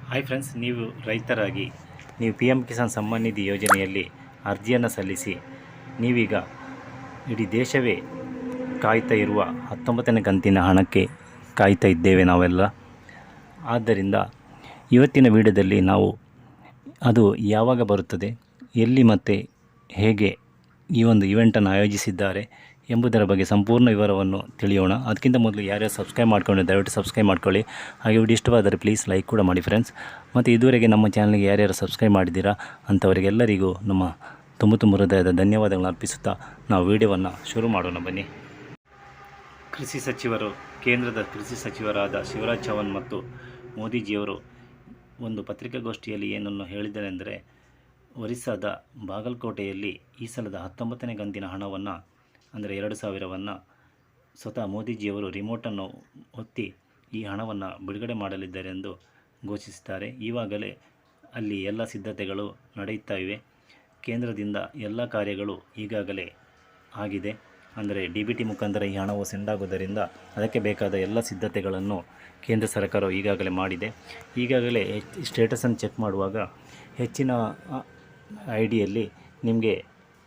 Hi friends, ನೀವು ರೈತರಾಗಿ ನೀವು P M Kisan Samman Nidhi ಯೋಜನೆಯಲ್ಲಿ ಅರ್ಜಿಯನ್ನು ಸಲ್ಲಿಸಿ ನೀವೀಗ ಇಡೀ ದೇಶವೇ ಕಾಯ್ತಾ ಇರುವ 19ನೇ ಕಂತಿನ ಹಣಕ್ಕೆ ಕಾಯ್ತಾ ಇದ್ದೇವೆ ನಾವೆಲ್ಲ. ಆದ್ದರಿಂದ ಇವತ್ತಿನ ವಿಡಿಯೋದಲ್ಲಿ ನಾವು ಅದು ಯಾವಾಗ ಬರುತ್ತದೆ, ಎಲ್ಲಿ ಮತ್ತು ಹೇಗೆ ಈ ಒಂದು ಇವೆಂಟನ್ನು ಆಯೋಜಿಸಿದ್ದಾರೆ ಎಂಬುದರ ಬಗ್ಗೆ ಸಂಪೂರ್ಣ ವಿವರವನ್ನು ತಿಳಿಯೋಣ. ಅದಕ್ಕಿಂತ ಮೊದಲು ಯಾರ್ಯಾರು ಸಬ್ಸ್ಕ್ರೈಬ್ ಮಾಡ್ಕೊಂಡು ದಯವಿಟ್ಟು ಸಬ್ಸ್ಕ್ರೈಬ್ ಮಾಡ್ಕೊಳ್ಳಿ. ಹಾಗೆ ವಿಡಿಯೋ ಇಷ್ಟವಾದರೆ ಪ್ಲೀಸ್ ಲೈಕ್ ಕೂಡ ಮಾಡಿ ಫ್ರೆಂಡ್ಸ್. ಮತ್ತು ಇದುವರೆಗೆ ನಮ್ಮ ಚಾನಲ್ಗೆ ಯಾರ್ಯಾರು ಸಬ್ಸ್ಕ್ರೈಬ್ ಮಾಡಿದ್ದೀರಾ ಅಂಥವರಿಗೆಲ್ಲರಿಗೂ ನಮ್ಮ ತುಂಬ ಹೃದಯದ ಧನ್ಯವಾದಗಳನ್ನು ಅರ್ಪಿಸುತ್ತಾ ನಾವು ವಿಡಿಯೋವನ್ನು ಶುರು ಮಾಡೋಣ ಬನ್ನಿ. ಕೃಷಿ ಸಚಿವರು, ಕೇಂದ್ರದ ಕೃಷಿ ಸಚಿವರಾದ ಶಿವರಾಜ್ ಚೌಹಾಣ್ ಮತ್ತು ಮೋದಿಜಿಯವರು ಒಂದು ಪತ್ರಿಕಾಗೋಷ್ಠಿಯಲ್ಲಿ ಏನನ್ನು ಹೇಳಿದರೆಂದರೆ, ಒರಿಸ್ಸಾದ ಬಾಗಲಕೋಟೆಯಲ್ಲಿ ಈ ಸಲದ 19ನೇ ಕಂತಿನ ಹಣವನ್ನು ಅಂದರೆ 2,000ವನ್ನು ಸ್ವತಃ ಮೋದಿಜಿಯವರು ರಿಮೋಟನ್ನು ಒತ್ತಿ ಈ ಹಣವನ್ನು ಬಿಡುಗಡೆ ಮಾಡಲಿದ್ದಾರೆ ಎಂದು ಘೋಷಿಸಿದ್ದಾರೆ. ಈವಾಗಲೇ ಅಲ್ಲಿ ಎಲ್ಲ ಸಿದ್ಧತೆಗಳು ನಡೆಯುತ್ತಾ ಇವೆ. ಕೇಂದ್ರದಿಂದ ಎಲ್ಲ ಕಾರ್ಯಗಳು ಈಗಾಗಲೇ ಆಗಿದೆ. ಅಂದರೆ DBT ಮುಖಾಂತರ ಈ ಹಣವು ಸೆಂಡ್ ಆಗುವುದರಿಂದ ಅದಕ್ಕೆ ಬೇಕಾದ ಎಲ್ಲ ಸಿದ್ಧತೆಗಳನ್ನು ಕೇಂದ್ರ ಸರ್ಕಾರವು ಈಗಾಗಲೇ ಮಾಡಿದೆ. ಈಗಾಗಲೇ ಸ್ಟೇಟಸನ್ನು ಚೆಕ್ ಮಾಡುವಾಗ ಹೆಚ್ಚಿನ ID ಯಲ್ಲಿ ನಿಮಗೆ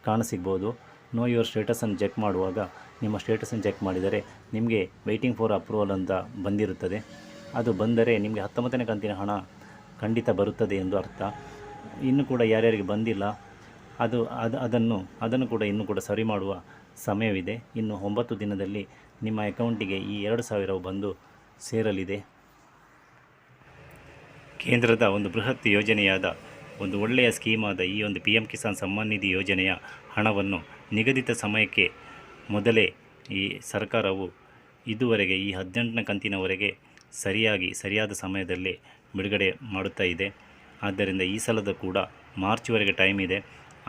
ಕಾಣಸಿಗ್ಬೋದು. ನೋ ಯುವರ್ ಸ್ಟೇಟಸನ್ನು ಚೆಕ್ ಮಾಡುವಾಗ ನಿಮ್ಮ ಸ್ಟೇಟಸನ್ನು ಚೆಕ್ ಮಾಡಿದರೆ ನಿಮಗೆ ವೆಯ್ಟಿಂಗ್ ಫಾರ್ ಅಪ್ರೂವಲ್ ಅಂತ ಬಂದಿರುತ್ತದೆ. ಅದು ಬಂದರೆ ನಿಮಗೆ 19ನೇ ಕಂತಿನ ಹಣ ಖಂಡಿತ ಬರುತ್ತದೆ ಎಂದು ಅರ್ಥ. ಇನ್ನೂ ಕೂಡ ಯಾರ್ಯಾರಿಗೆ ಬಂದಿಲ್ಲ ಅದನ್ನು ಕೂಡ ಇನ್ನೂ ಕೂಡ ಸರಿ ಮಾಡುವ ಸಮಯವಿದೆ. ಇನ್ನು 9 ದಿನದಲ್ಲಿ ನಿಮ್ಮ ಅಕೌಂಟಿಗೆ ಈ 2,000 ಬಂದು ಸೇರಲಿದೆ. ಕೇಂದ್ರದ ಒಂದು ಬೃಹತ್ ಯೋಜನೆಯಾದ ಒಂದು ಒಳ್ಳೆಯ ಸ್ಕೀಮಾದ ಈ ಒಂದು PM ಕಿಸಾನ್ ಸಮ್ಮಾನ್ ನಿಧಿ ಯೋಜನೆಯ ಹಣವನ್ನು ನಿಗದಿತ ಸಮಯಕ್ಕೆ ಮೊದಲೇ ಈ ಸರ್ಕಾರವು ಇದುವರೆಗೆ ಈ 18ನೇ ಕಂತಿನವರೆಗೆ ಸರಿಯಾದ ಸಮಯದಲ್ಲಿ ಬಿಡುಗಡೆ ಮಾಡುತ್ತಾ ಇದೆ. ಆದ್ದರಿಂದ ಈ ಸಲದ ಕೂಡ ಮಾರ್ಚ್ವರೆಗೆ ಟೈಮ್ ಇದೆ.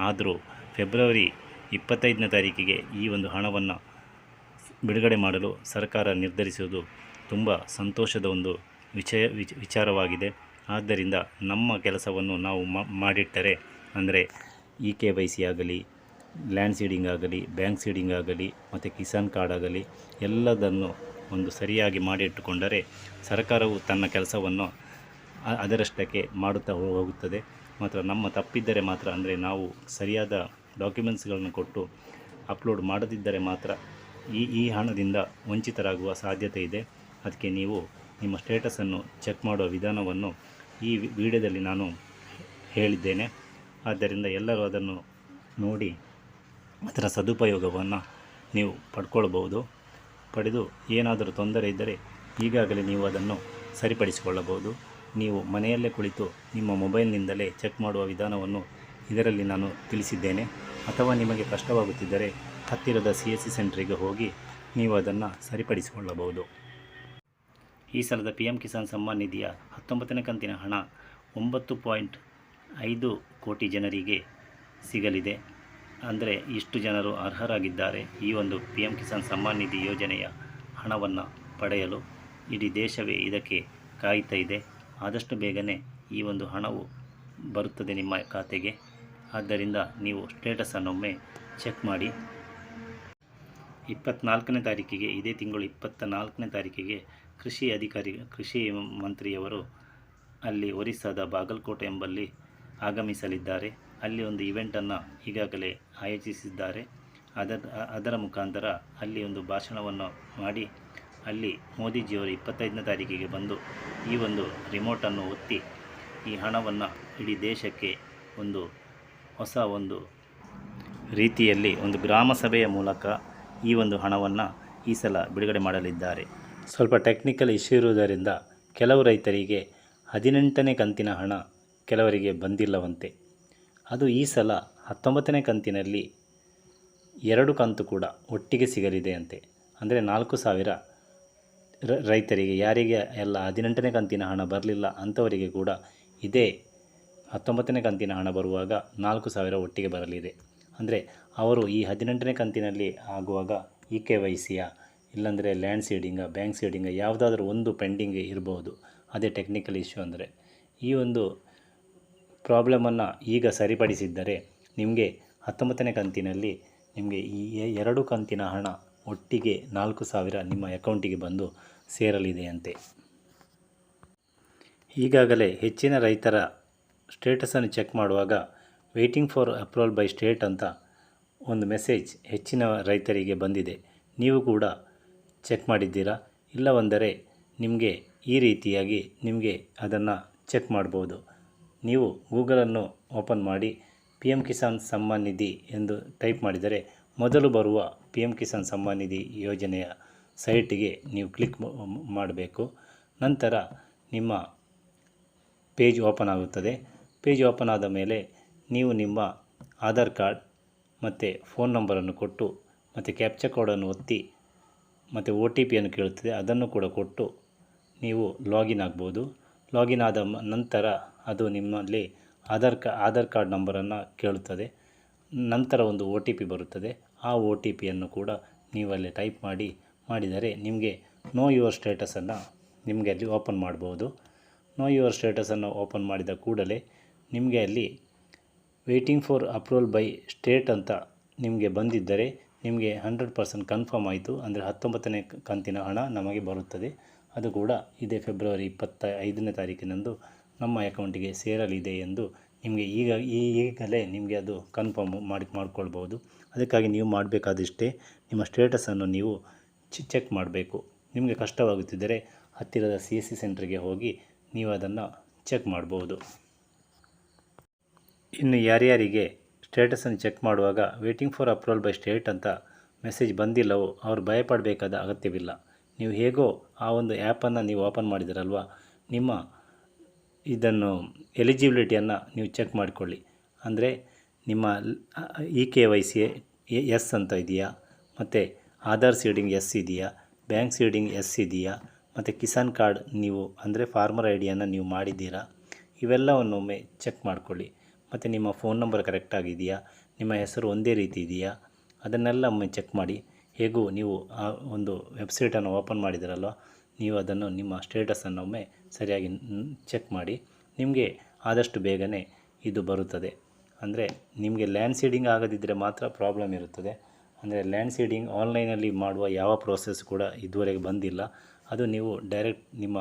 ಆದರೂ ಫೆಬ್ರವರಿ 25ನೇ ತಾರೀಕಿಗೆ ಈ ಒಂದು ಹಣವನ್ನು ಬಿಡುಗಡೆ ಮಾಡಲು ಸರ್ಕಾರ ನಿರ್ಧರಿಸುವುದು ತುಂಬ ಸಂತೋಷದ ಒಂದು ವಿಚಾರವಾಗಿದೆ. ಆದ್ದರಿಂದ ನಮ್ಮ ಕೆಲಸವನ್ನು ನಾವು ಮಾಡಿಟ್ಟರೆ, ಅಂದರೆ EKYC ಆಗಲಿ, ಲ್ಯಾಂಡ್ ಸೀಡಿಂಗ್ ಆಗಲಿ, ಬ್ಯಾಂಕ್ ಸೀಡಿಂಗ್ ಆಗಲಿ ಮತ್ತು ಕಿಸಾನ್ ಕಾರ್ಡ್ ಆಗಲಿ ಎಲ್ಲದನ್ನು ಒಂದು ಸರಿಯಾಗಿ ಮಾಡಿಟ್ಟುಕೊಂಡರೆ ಸರ್ಕಾರವು ತನ್ನ ಕೆಲಸವನ್ನು ಅದರಷ್ಟಕ್ಕೆ ಮಾಡುತ್ತಾ ಹೋಗುತ್ತದೆ. ಮಾತ್ರ ನಮ್ಮ ತಪ್ಪಿದ್ದರೆ ಮಾತ್ರ, ಅಂದರೆ ನಾವು ಸರಿಯಾದ ಡಾಕ್ಯುಮೆಂಟ್ಸ್ಗಳನ್ನು ಕೊಟ್ಟು ಅಪ್ಲೋಡ್ ಮಾಡದಿದ್ದರೆ ಮಾತ್ರ ಈ ಹಣದಿಂದ ವಂಚಿತರಾಗುವ ಸಾಧ್ಯತೆ ಇದೆ. ಅದಕ್ಕೆ ನೀವು ನಿಮ್ಮ ಸ್ಟೇಟಸನ್ನು ಚೆಕ್ ಮಾಡುವ ವಿಧಾನವನ್ನು ಈ ವಿಡಿಯೋದಲ್ಲಿ ನಾನು ಹೇಳಿದ್ದೇನೆ. ಆದ್ದರಿಂದ ಎಲ್ಲರೂ ಅದನ್ನು ನೋಡಿ ಅದರ ಸದುಪಯೋಗವನ್ನು ನೀವು ಪಡೆದು ಏನಾದರೂ ತೊಂದರೆ ಇದ್ದರೆ ಈಗಾಗಲೇ ನೀವು ಅದನ್ನು ಸರಿಪಡಿಸಿಕೊಳ್ಳಬಹುದು. ನೀವು ಮನೆಯಲ್ಲೇ ಕುಳಿತು ನಿಮ್ಮ ಮೊಬೈಲ್ನಿಂದಲೇ ಚೆಕ್ ಮಾಡುವ ವಿಧಾನವನ್ನು ಇದರಲ್ಲಿ ನಾನು ತಿಳಿಸಿದ್ದೇನೆ. ಅಥವಾ ನಿಮಗೆ ಕಷ್ಟವಾಗುತ್ತಿದ್ದರೆ ಹತ್ತಿರದ CSC ಸೆಂಟ್ರಿಗೆ ಹೋಗಿ ನೀವು ಅದನ್ನು ಸರಿಪಡಿಸಿಕೊಳ್ಳಬಹುದು. ಈ ಸಲದ PM ಕಿಸಾನ್ ಸಮ್ಮಾನ್ ನಿಧಿಯ 19ನೇ ಕಂತಿನ ಹಣ 9.5 ಕೋಟಿ ಜನರಿಗೆ ಸಿಗಲಿದೆ. ಅಂದರೆ ಇಷ್ಟು ಜನರು ಅರ್ಹರಾಗಿದ್ದಾರೆ ಈ ಒಂದು PM ಕಿಸಾನ್ ಸಮ್ಮಾನ್ ನಿಧಿ ಯೋಜನೆಯ ಹಣವನ್ನು ಪಡೆಯಲು. ಇಡೀ ದೇಶವೇ ಇದಕ್ಕೆ ಕಾಯ್ತಾ ಇದೆ. ಆದಷ್ಟು ಬೇಗನೆ ಈ ಒಂದು ಹಣವು ಬರುತ್ತದೆ ನಿಮ್ಮ ಖಾತೆಗೆ. ಆದ್ದರಿಂದ ನೀವು ಸ್ಟೇಟಸನ್ನೊಮ್ಮೆ ಚೆಕ್ ಮಾಡಿ. 24ನೇ ತಾರೀಕಿಗೆ, ಇದೇ ತಿಂಗಳು 24ನೇ ತಾರೀಕಿಗೆ ಕೃಷಿ ಮಂತ್ರಿಯವರು ಅಲ್ಲಿ ಒರಿಸ್ಸಾದ ಬಾಗಲಕೋಟೆ ಎಂಬಲ್ಲಿ ಆಗಮಿಸಲಿದ್ದಾರೆ. ಅಲ್ಲಿ ಒಂದು ಇವೆಂಟನ್ನು ಈಗಾಗಲೇ ಆಯೋಜಿಸಿದ್ದಾರೆ. ಅದರ ಮುಖಾಂತರ ಅಲ್ಲಿ ಒಂದು ಭಾಷಣವನ್ನು ಮಾಡಿ ಅಲ್ಲಿ ಮೋದಿಜಿಯವರು 25ನೇ ತಾರೀಕಿಗೆ ಬಂದು ಈ ಒಂದು ರಿಮೋಟನ್ನು ಒತ್ತಿ ಈ ಹಣವನ್ನು ಇಡೀ ದೇಶಕ್ಕೆ ಒಂದು ಹೊಸ ಒಂದು ರೀತಿಯಲ್ಲಿ ಒಂದು ಗ್ರಾಮ ಸಭೆಯ ಮೂಲಕ ಈ ಒಂದು ಹಣವನ್ನು ಈ ಸಲ ಬಿಡುಗಡೆ ಮಾಡಲಿದ್ದಾರೆ. ಸ್ವಲ್ಪ ಟೆಕ್ನಿಕಲ್ ಇಶ್ಯೂ ಇರುವುದರಿಂದ ಕೆಲವು ರೈತರಿಗೆ 18ನೇ ಕಂತಿನ ಹಣ ಕೆಲವರಿಗೆ ಬಂದಿಲ್ಲವಂತೆ. ಅದು ಈ ಸಲ 19ನೇ ಕಂತಿನಲ್ಲಿ 2 ಕಂತು ಕೂಡ ಒಟ್ಟಿಗೆ ಸಿಗಲಿದೆ ಅಂತೆ. ಅಂದರೆ 4,000 ರೈತರಿಗೆ, ಯಾರಿಗೆ ಎಲ್ಲ 18ನೇ ಕಂತಿನ ಹಣ ಬರಲಿಲ್ಲ ಅಂಥವರಿಗೆ ಕೂಡ ಇದೇ 19ನೇ ಕಂತಿನ ಹಣ ಬರುವಾಗ 4,000 ಒಟ್ಟಿಗೆ ಬರಲಿದೆ. ಅಂದರೆ ಅವರು ಈ 18ನೇ ಕಂತಿನಲ್ಲಿ ಆಗುವಾಗ EKYCಯ ಇಲ್ಲಾಂದರೆ ಲ್ಯಾಂಡ್ ಸೀಡಿಂಗ, ಬ್ಯಾಂಕ್ ಸೀಡಿಂಗ ಯಾವುದಾದ್ರೂ ಒಂದು ಪೆಂಡಿಂಗ್ ಇರಬಹುದು. ಅದೇ ಟೆಕ್ನಿಕಲ್ ಇಶ್ಯೂ. ಅಂದರೆ ಈ ಒಂದು ಪ್ರಾಬ್ಲಮನ್ನು ಈಗ ಸರಿಪಡಿಸಿದ್ದರೆ ನಿಮಗೆ 19ನೇ ಕಂತಿನಲ್ಲಿ ನಿಮಗೆ ಈ 2 ಕಂತಿನ ಹಣ ಒಟ್ಟಿಗೆ 4,000 ನಿಮ್ಮ ಅಕೌಂಟಿಗೆ ಬಂದು ಸೇರಲಿದೆಯಂತೆ. ಈಗಾಗಲೇ ಹೆಚ್ಚಿನ ರೈತರ ಸ್ಟೇಟಸನ್ನು ಚೆಕ್ ಮಾಡುವಾಗ waiting for approval by state ಅಂತ ಒಂದು ಮೆಸೇಜ್ ಹೆಚ್ಚಿನ ರೈತರಿಗೆ ಬಂದಿದೆ. ನೀವು ಕೂಡ ಚೆಕ್ ಮಾಡಿದ್ದೀರಾ? ಇಲ್ಲವೆಂದರೆ ನಿಮಗೆ ಈ ರೀತಿಯಾಗಿ ನಿಮಗೆ ಅದನ್ನು ಚೆಕ್ ಮಾಡ್ಬೋದು. ನೀವು ಗೂಗಲನ್ನು ಓಪನ್ ಮಾಡಿ PM ಕಿಸಾನ್ ಸಮ್ಮಾನ್ ನಿಧಿ ಎಂದು ಟೈಪ್ ಮಾಡಿದರೆ ಮೊದಲು ಬರುವ PM ಕಿಸಾನ್ ಸಮ್ಮಾನ್ ನಿಧಿ ಯೋಜನೆಯ ಸೈಟಿಗೆ ನೀವು ಕ್ಲಿಕ್ ಮಾಡಬೇಕು. ನಂತರ ನಿಮ್ಮ ಪೇಜ್ ಓಪನ್ ಆಗುತ್ತದೆ. ಪೇಜ್ ಓಪನ್ ಆದ ಮೇಲೆ ನೀವು ನಿಮ್ಮ ಆಧಾರ್ ಕಾರ್ಡ್ ಮತ್ತು ಫೋನ್ ನಂಬರನ್ನು ಕೊಟ್ಟು ಮತ್ತು ಕ್ಯಾಪ್ಚಾ ಕೋಡನ್ನು ಒತ್ತಿ ಮತ್ತು OTPಯನ್ನು ಕೇಳುತ್ತದೆ, ಅದನ್ನು ಕೂಡ ಕೊಟ್ಟು ನೀವು ಲಾಗಿನ್ ಆಗ್ಬೋದು. ಲಾಗಿನ್ ಆದ ನಂತರ ಅದು ನಿಮ್ಮಲ್ಲಿ ಆಧಾರ್ ಕಾರ್ಡ್ ನಂಬರನ್ನು ಕೇಳುತ್ತದೆ. ನಂತರ ಒಂದು OTP ಬರುತ್ತದೆ. ಆ OTPಯನ್ನು ಕೂಡ ನೀವು ಅಲ್ಲಿ ಟೈಪ್ ಮಾಡಿದರೆ ನಿಮಗೆ ನೋ ಯುವರ್ ಸ್ಟೇಟಸನ್ನು ನಿಮಗೆ ಅಲ್ಲಿ ಓಪನ್ ಮಾಡ್ಬೋದು. ನೋ ಯುವರ್ ಸ್ಟೇಟಸನ್ನು ಓಪನ್ ಮಾಡಿದ ಕೂಡಲೇ ನಿಮಗೆ ಅಲ್ಲಿ waiting for approval by state ಅಂತ ನಿಮಗೆ ಬಂದಿದ್ದರೆ ನಿಮಗೆ 100% ಕನ್ಫರ್ಮ್ ಆಯಿತು. ಅಂದರೆ 19ನೇ ಕಂತಿನ ಹಣ ನಮಗೆ ಬರುತ್ತದೆ. ಅದು ಕೂಡ ಇದೇ ಫೆಬ್ರವರಿ 25ನೇ ತಾರೀಕಿನಂದು ನಮ್ಮ ಅಕೌಂಟಿಗೆ ಸೇರಲಿದೆ ಎಂದು ನಿಮಗೆ ಈಗಲೇ ನಿಮಗೆ ಅದು ಕನ್ಫರ್ಮ್ ಮಾಡ್ಕೊಳ್ಬೋದು. ಅದಕ್ಕಾಗಿ ನೀವು ಮಾಡಬೇಕಾದಿಷ್ಟೇ, ನಿಮ್ಮ ಸ್ಟೇಟಸನ್ನು ನೀವು ಚೆಕ್ ಮಾಡಬೇಕು. ನಿಮಗೆ ಕಷ್ಟವಾಗುತ್ತಿದ್ದರೆ ಹತ್ತಿರದ CSC ಸೆಂಟ್ರಿಗೆ ಹೋಗಿ ನೀವು ಅದನ್ನು ಚೆಕ್ ಮಾಡ್ಬೋದು. ಇನ್ನು ಯಾರ್ಯಾರಿಗೆ ಸ್ಟೇಟಸನ್ನು ಚೆಕ್ ಮಾಡುವಾಗ waiting for approval by state ಅಂತ ಮೆಸೇಜ್ ಬಂದಿಲ್ಲವೋ ಅವರು ಭಯಪಡಬೇಕಾದ ಅಗತ್ಯವಿಲ್ಲ. ನೀವು ಹೇಗೋ ಆ ಒಂದು ಆ್ಯಪನ್ನು ನೀವು ಓಪನ್ ಮಾಡಿದಿರಲ್ವ, ನಿಮ್ಮ ಇದನ್ನು ಎಲಿಜಿಬಿಲಿಟಿಯನ್ನು ನೀವು ಚೆಕ್ ಮಾಡಿಕೊಳ್ಳಿ. ಅಂದರೆ ನಿಮ್ಮ EKYC ಎಸ್ ಅಂತ ಇದೆಯಾ, ಮತ್ತು ಆಧಾರ್ ಸೀಡಿಂಗ್ ಎಸ್ ಇದೆಯಾ, ಬ್ಯಾಂಕ್ ಸೀಡಿಂಗ್ ಎಸ್ ಇದೆಯಾ, ಮತ್ತು ಕಿಸಾನ್ ಕಾರ್ಡ್ ನೀವು ಅಂದರೆ ಫಾರ್ಮರ್ ಐಡಿಯನ್ನು ನೀವು ಮಾಡಿದ್ದೀರಾ, ಇವೆಲ್ಲವನ್ನೊಮ್ಮೆ ಚೆಕ್ ಮಾಡಿಕೊಳ್ಳಿ. ಮತ್ತು ನಿಮ್ಮ ಫೋನ್ ನಂಬರ್ ಕರೆಕ್ಟಾಗಿದೆಯಾ, ನಿಮ್ಮ ಹೆಸರು ಒಂದೇ ರೀತಿ ಇದೆಯಾ, ಅದನ್ನೆಲ್ಲ ಒಮ್ಮೆ ಚೆಕ್ ಮಾಡಿ. ಹೇಗೂ ನೀವು ಆ ಒಂದು ವೆಬ್ಸೈಟನ್ನು ಓಪನ್ ಮಾಡಿದಿರಲ್ವ, ನೀವು ಅದನ್ನು ನಿಮ್ಮ ಸ್ಟೇಟಸನ್ನು ಒಮ್ಮೆ ಸರಿಯಾಗಿ ಚೆಕ್ ಮಾಡಿ. ನಿಮಗೆ ಆದಷ್ಟು ಬೇಗನೆ ಇದು ಬರುತ್ತದೆ. ಅಂದರೆ ನಿಮಗೆ ಲ್ಯಾಂಡ್ ಸೀಡಿಂಗ್ ಆಗದಿದ್ದರೆ ಮಾತ್ರ ಪ್ರಾಬ್ಲಮ್ ಇರುತ್ತದೆ. ಅಂದರೆ ಲ್ಯಾಂಡ್ ಸೀಡಿಂಗ್ ಆನ್ಲೈನಲ್ಲಿ ಮಾಡುವ ಯಾವ ಪ್ರೋಸೆಸ್ ಕೂಡ ಇದುವರೆಗೆ ಬಂದಿಲ್ಲ. ಅದು ನೀವು ಡೈರೆಕ್ಟ್ ನಿಮ್ಮ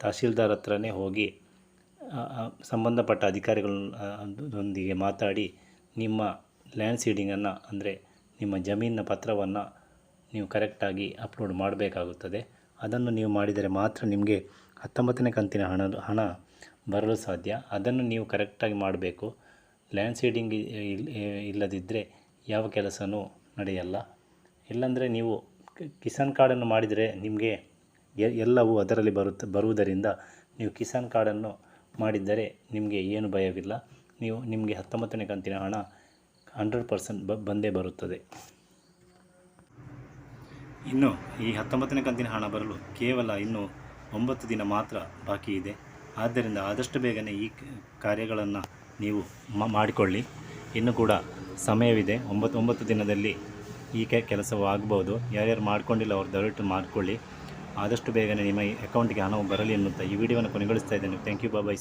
ತಹಶೀಲ್ದಾರ್ ಹತ್ರನೇ ಹೋಗಿ ಸಂಬಂಧಪಟ್ಟ ಅಧಿಕಾರಿಗಳೊಂದಿಗೆ ಮಾತಾಡಿ ನಿಮ್ಮ ಲ್ಯಾಂಡ್ ಸೀಡಿಂಗನ್ನು ಅಂದರೆ ನಿಮ್ಮ ಜಮೀನಿನ ಪತ್ರವನ್ನು ನೀವು ಕರೆಕ್ಟಾಗಿ ಅಪ್ಲೋಡ್ ಮಾಡಬೇಕಾಗುತ್ತದೆ. ಅದನ್ನು ನೀವು ಮಾಡಿದರೆ ಮಾತ್ರ ನಿಮಗೆ 19ನೇ ಕಂತಿನ ಹಣ ಬರಲು ಸಾಧ್ಯ. ಅದನ್ನು ನೀವು ಕರೆಕ್ಟಾಗಿ ಮಾಡಬೇಕು. ಲ್ಯಾಂಡ್ ಸೀಡಿಂಗ್ ಇಲ್ಲದಿದ್ದರೆ ಯಾವ ಕೆಲಸವೂ ನಡೆಯಲ್ಲ. ಇಲ್ಲಾಂದರೆ ನೀವು ಕಿಸಾನ್ ಕಾರ್ಡನ್ನು ಮಾಡಿದರೆ ನಿಮಗೆ ಎಲ್ಲವೂ ಅದರಲ್ಲಿ ಬರುವುದರಿಂದ ನೀವು ಕಿಸಾನ್ ಕಾರ್ಡನ್ನು ಮಾಡಿದ್ದರೆ ನಿಮಗೆ ಏನು ಭಯವಿಲ್ಲ. ನಿಮಗೆ 19ನೇ ಕಂತಿನ ಹಣ 100% ಬಂದೇ ಬರುತ್ತದೆ. ಇನ್ನು ಈ 19ನೇ ಕಂತಿನ ಹಣ ಬರಲು ಕೇವಲ ಇನ್ನೂ 9 ದಿನ ಮಾತ್ರ ಬಾಕಿ ಇದೆ. ಆದ್ದರಿಂದ ಆದಷ್ಟು ಬೇಗನೆ ಈ ಕಾರ್ಯಗಳನ್ನು ನೀವು ಮಾಡಿಕೊಳ್ಳಿ. ಇನ್ನೂ ಕೂಡ ಸಮಯವಿದೆ. 9 ದಿನದಲ್ಲಿ ಈ ಕೆಲಸವು ಆಗ್ಬೋದು. ಯಾರ್ಯಾರು ಮಾಡ್ಕೊಂಡಿಲ್ಲ ಅವರು ದಯವಿಟ್ಟು ಮಾಡಿಕೊಳ್ಳಿ. ಆದಷ್ಟು ಬೇಗನೆ ನಿಮ್ಮ ಅಕೌಂಟಿಗೆ ಹಣವು ಬರಲಿ ಎನ್ನುತ್ತಾ ಈ ವಿಡಿಯೋವನ್ನು ಕೊನೆಗೊಳಿಸ್ತಾ ಇದ್ದೇನೆ. Thank you. ಬಾಯ್.